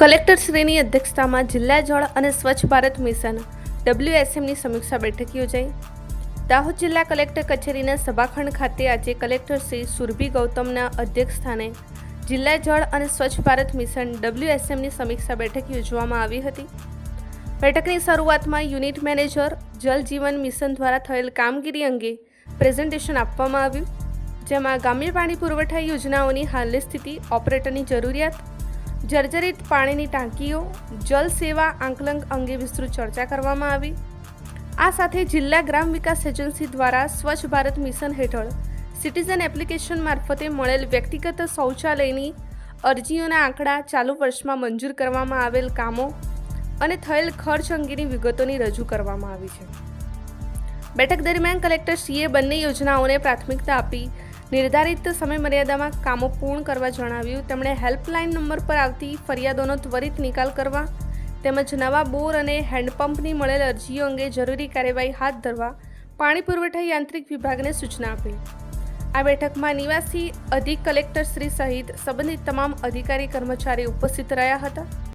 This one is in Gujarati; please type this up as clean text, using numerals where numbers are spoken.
કલેક્ટરશ્રીની અધ્યક્ષતામાં જિલ્લા જળ અને સ્વચ્છ ભારત મિશન WSMની સમીક્ષા બેઠક યોજાઈ। દાહોદ જિલ્લા કલેક્ટર કચેરીના સભાખંડ ખાતે આજે કલેક્ટર શ્રી સુરભી ગૌતમના અધ્યક્ષસ્થાને જિલ્લા જળ અને સ્વચ્છ ભારત મિશન WSMની સમીક્ષા બેઠક યોજવામાં આવી હતી। બેઠકની શરૂઆતમાં યુનિટ મેનેજર જલ જીવન મિશન દ્વારા થયેલ કામગીરી અંગે પ્રેઝન્ટેશન આપવામાં આવ્યું, જેમાં ગ્રામ્ય પાણી પુરવઠા યોજનાઓની હાલની સ્થિતિ, ઓપરેટરની જરૂરિયાત, જર્જરિત પાણીની ટાંકીઓ, જલ સેવા આંકલન અંગે વિસ્તૃત ચર્ચા કરવામાં આવી। આ સાથે જિલ્લા ગ્રામ વિકાસ એજન્સી દ્વારા સ્વચ્છ ભારત મિશન હેઠળ સિટીઝન એપ્લિકેશન મારફતે મળેલ વ્યક્તિગત શૌચાલયની અરજીઓના આંકડા, ચાલુ વર્ષમાં મંજૂર કરવામાં આવેલ કામો અને થયેલ ખર્ચ અંગેની વિગતોની રજૂ કરવામાં આવી છે। બેઠક દરમિયાન કલેક્ટરશ્રીએ બંને યોજનાઓને પ્રાથમિકતા આપી નિર્ધારિત સમયમર્યાદામાં કામો પૂર્ણ કરવા જણાવ્યું। તેમણે હેલ્પલાઇન નંબર પર આવતી ફરિયાદોનો ત્વરિત નિકાલ કરવા તેમજ નવા બોર અને હેન્ડપંપની મળેલ અરજીઓ અંગે જરૂરી કાર્યવાહી હાથ ધરવા પાણી પુરવઠા યાંત્રિક વિભાગને સૂચના આપી। આ બેઠકમાં નિવાસી અધિક કલેક્ટરશ્રી સહિત સંબંધિત તમામ અધિકારી કર્મચારી ઉપસ્થિત રહ્યા હતા।